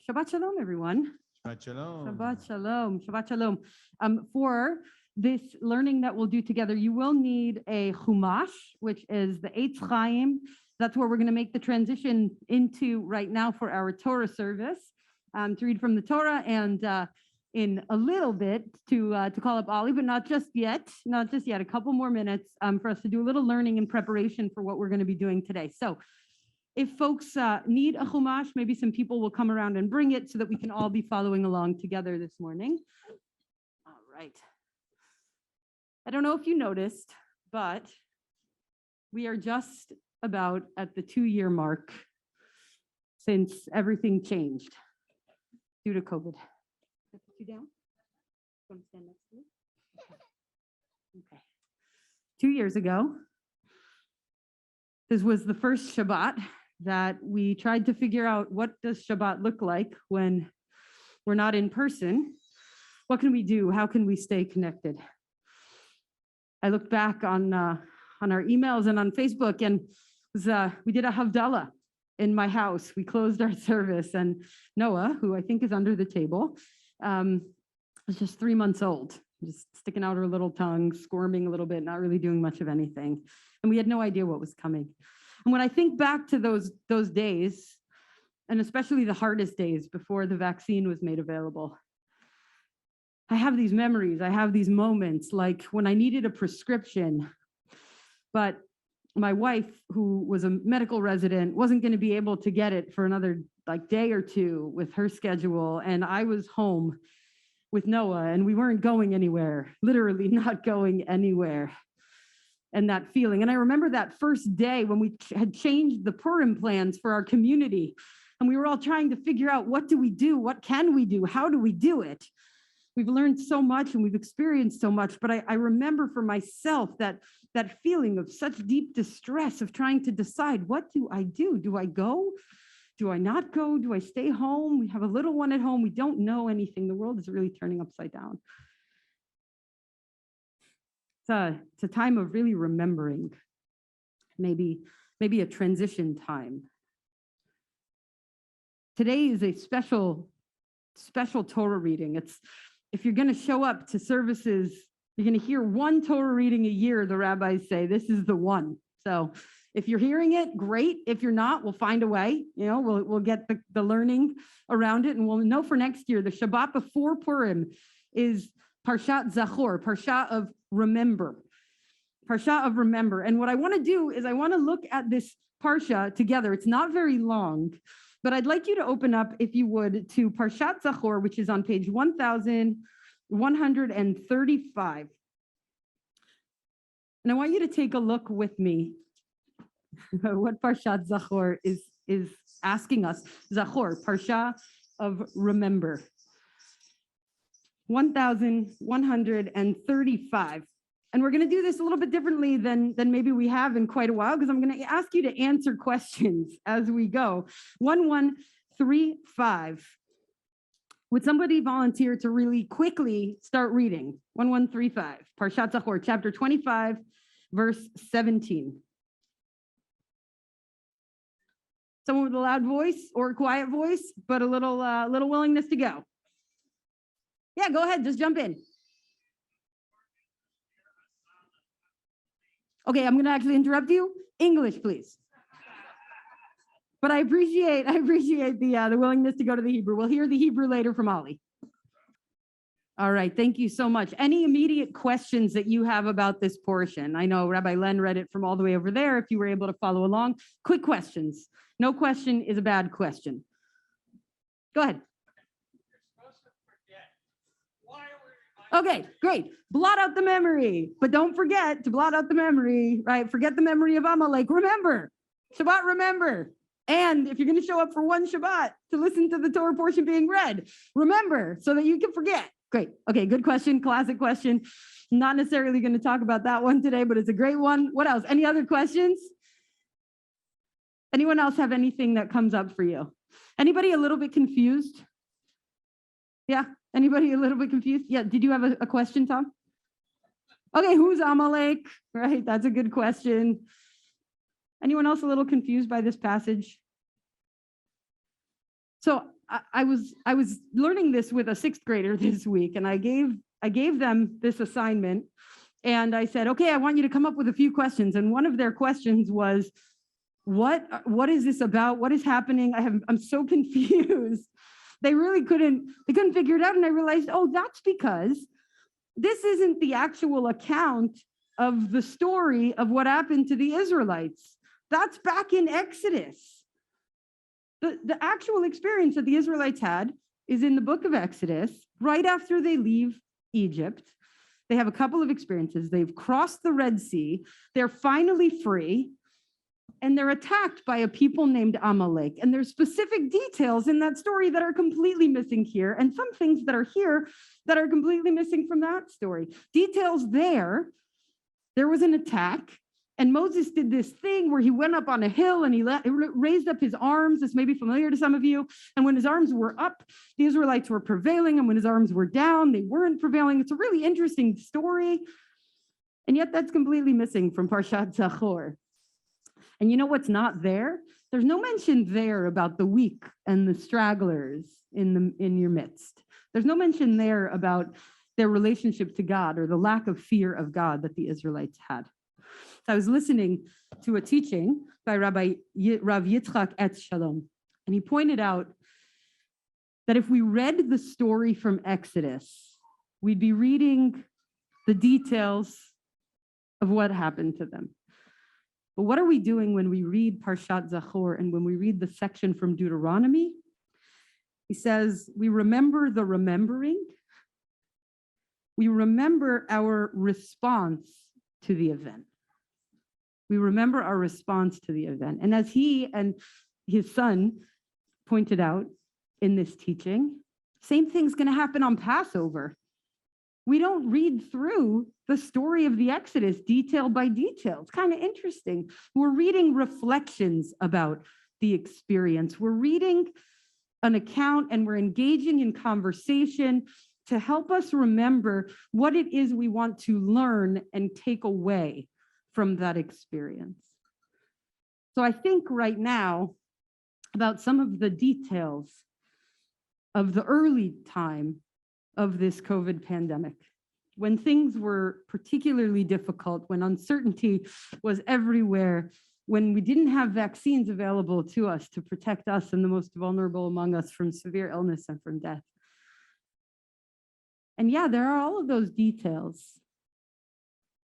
Shabbat Shalom, everyone. Shabbat Shalom. Shabbat Shalom. Shabbat Shalom. For this learning that we'll do together, you will need a Chumash, which is the Eitz Chaim. That's where we're going to make the transition into right now for our Torah service, to read from the Torah, and in a little bit to call up Ali, but not just yet, a couple more minutes for us to do a little learning in preparation for what we're going to be doing today. So if folks need a Chumash, maybe some people will come around and bring it so that we can all be following along together this morning. All right. I don't know if you noticed, but we are just about at the 2-year mark since everything changed due to COVID. Put you down? Want to stand next to me? Okay. 2 years ago, this was the first Shabbat that we tried to figure out, what does Shabbat look like when we're not in person? What can we do? How can we stay connected? I looked back on our emails and on Facebook, and we did a Havdalah in my house. We closed our service, and Noah, who I think is under the table, was just 3 months old, just sticking out her little tongue, squirming a little bit, not really doing much of anything. And we had no idea what was coming. And when I think back to those days, and especially the hardest days before the vaccine was made available, I have these memories, I have these moments, like when I needed a prescription, but my wife, who was a medical resident, wasn't going to be able to get it for another day or two with her schedule. And I was home with Noah, and we weren't going anywhere, literally not going anywhere. And that feeling. And I remember that first day when we had changed the Purim plans for our community, and we were all trying to figure out, what do we do? What can we do? How do we do it? We've learned so much and we've experienced so much, but I remember for myself that feeling of such deep distress of trying to decide, what do I do? Do I go? Do I not go? Do I stay home? We have a little one at home. We don't know anything. The world is really turning upside down. It's a time of really remembering, maybe a transition time. Today is a special Torah reading. If you're going to show up to services, you're going to hear one Torah reading a year, the rabbis say. This is the one. So if you're hearing it, great. If you're not, we'll find a way. We'll get the learning around it, and we'll know for next year. The Shabbat before Purim is Parshat Zakhor, Parsha of Remember. Parsha of Remember. And what I want to do is I want to look at this Parsha together. It's not very long, but I'd like you to open up, if you would, to Parshat Zakhor, which is on page 1135. And I want you to take a look with me what Parshat Zakhor is asking us. Zakhor, Parsha of Remember. 1135. And we're going to do this a little bit differently than maybe we have in quite a while, because I'm going to ask you to answer questions as we go. 1135. Would somebody volunteer to really quickly start reading? 1135, Parshat Zakhor, chapter 25, verse 17. Someone with a loud voice or a quiet voice, but a little willingness to go. Yeah, go ahead, just jump in. Okay, I'm going to actually interrupt you. English, please. But I appreciate the willingness to go to the Hebrew. We'll hear the Hebrew later from Ali. All right, thank you so much. Any immediate questions that you have about this portion? I know Rabbi Len read it from all the way over there, if you were able to follow along. Quick questions. No question is a bad question. Go ahead. Okay, great. Blot out the memory, but don't forget to blot out the memory, right? Forget the memory of Amalek. Remember, Shabbat, remember. And if you're going to show up for one Shabbat to listen to the Torah portion being read, remember so that you can forget. Great. Okay, good question. Classic question. Not necessarily going to talk about that one today, but it's a great one. What else? Any other questions? Anyone else have anything that comes up for you? Anybody a little bit confused? Yeah. Anybody a little bit confused? Yeah, did you have a question, Tom? Okay, who's Amalek? Right, that's a good question. Anyone else a little confused by this passage? So I was learning this with a sixth grader this week, and I gave them this assignment, and I said, okay, I want you to come up with a few questions. And one of their questions was, what is this about? What is happening? I'm so confused. They couldn't figure it out. And I realized, oh, that's because this isn't the actual account of the story of what happened to the Israelites. That's back in Exodus. The actual experience that the Israelites had is in the book of Exodus, right after they leave Egypt. They have a couple of experiences. They've crossed the Red Sea. They're finally free. And they're attacked by a people named Amalek. And there's specific details in that story that are completely missing here, and some things that are here that are completely missing from that story. Details there was an attack, and Moses did this thing where he went up on a hill and he raised up his arms. This may be familiar to some of you. And when his arms were up, the Israelites were prevailing. And when his arms were down, they weren't prevailing. It's a really interesting story. And yet that's completely missing from Parshat Zakhor. And you know what's not there? There's no mention there about the weak and the stragglers in your midst. There's no mention there about their relationship to God or the lack of fear of God that the Israelites had. So I was listening to a teaching by Rabbi Rav Yitzchak Etz Shalom, and he pointed out that if we read the story from Exodus, we'd be reading the details of what happened to them. But what are we doing when we read Parshat Zakhor and when we read the section from Deuteronomy? He says, we remember the remembering. We remember our response to the event. We remember our response to the event. And as he and his son pointed out in this teaching, same thing's going to happen on Passover. We don't read through the story of the Exodus detail by detail. It's kind of interesting. We're reading reflections about the experience. We're reading an account and we're engaging in conversation to help us remember what it is we want to learn and take away from that experience. So I think right now about some of the details of the early time of this COVID pandemic, when things were particularly difficult, when uncertainty was everywhere, when we didn't have vaccines available to us to protect us and the most vulnerable among us from severe illness and from death. And yeah, there are all of those details.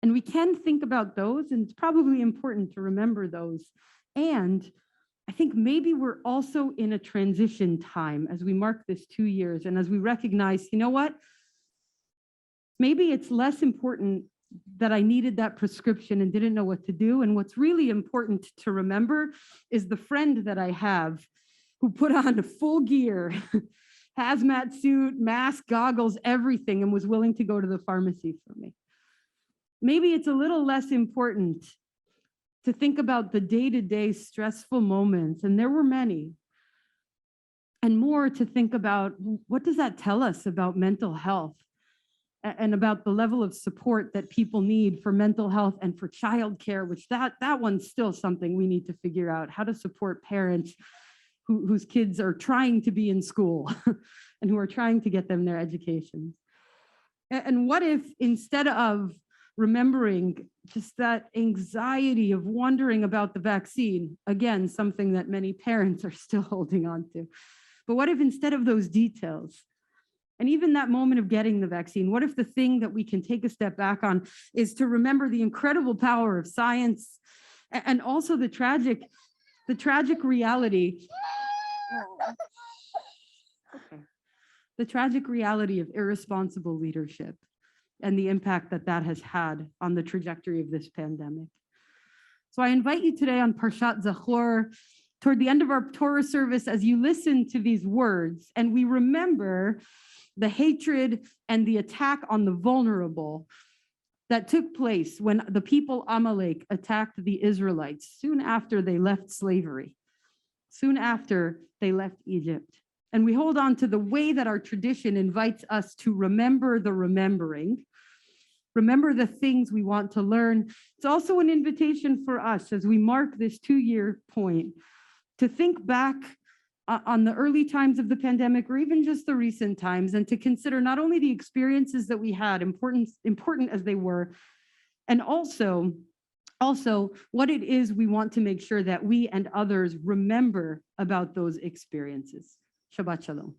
And we can think about those, and it's probably important to remember those. And I think maybe we're also in a transition time as we mark this 2 years and as we recognize, you know what? Maybe it's less important that I needed that prescription and didn't know what to do. And what's really important to remember is the friend that I have who put on a full gear, hazmat suit, mask, goggles, everything, and was willing to go to the pharmacy for me. Maybe it's a little less important to think about the day-to-day stressful moments, and there were many, and more to think about what does that tell us about mental health and about the level of support that people need for mental health and for childcare, which that one's still something we need to figure out, how to support parents whose kids are trying to be in school and who are trying to get them their education. And what if instead of remembering just that anxiety of wondering about the vaccine, again, something that many parents are still holding on to, but what if instead of those details, and even that moment of getting the vaccine, what if the thing that we can take a step back on is to remember the incredible power of science and also the tragic reality, the tragic reality of irresponsible leadership and the impact that has had on the trajectory of this pandemic. So I invite you today on Parshat Zakhor, toward the end of our Torah service, as you listen to these words and we remember the hatred and the attack on the vulnerable that took place when the people Amalek attacked the Israelites soon after they left slavery, soon after they left Egypt. And we hold on to the way that our tradition invites us to remember the remembering, remember the things we want to learn. It's also an invitation for us as we mark this 2-year point to think back on the early times of the pandemic, or even just the recent times, and to consider not only the experiences that we had, important as they were, and also what it is we want to make sure that we and others remember about those experiences. Shabbat Shalom.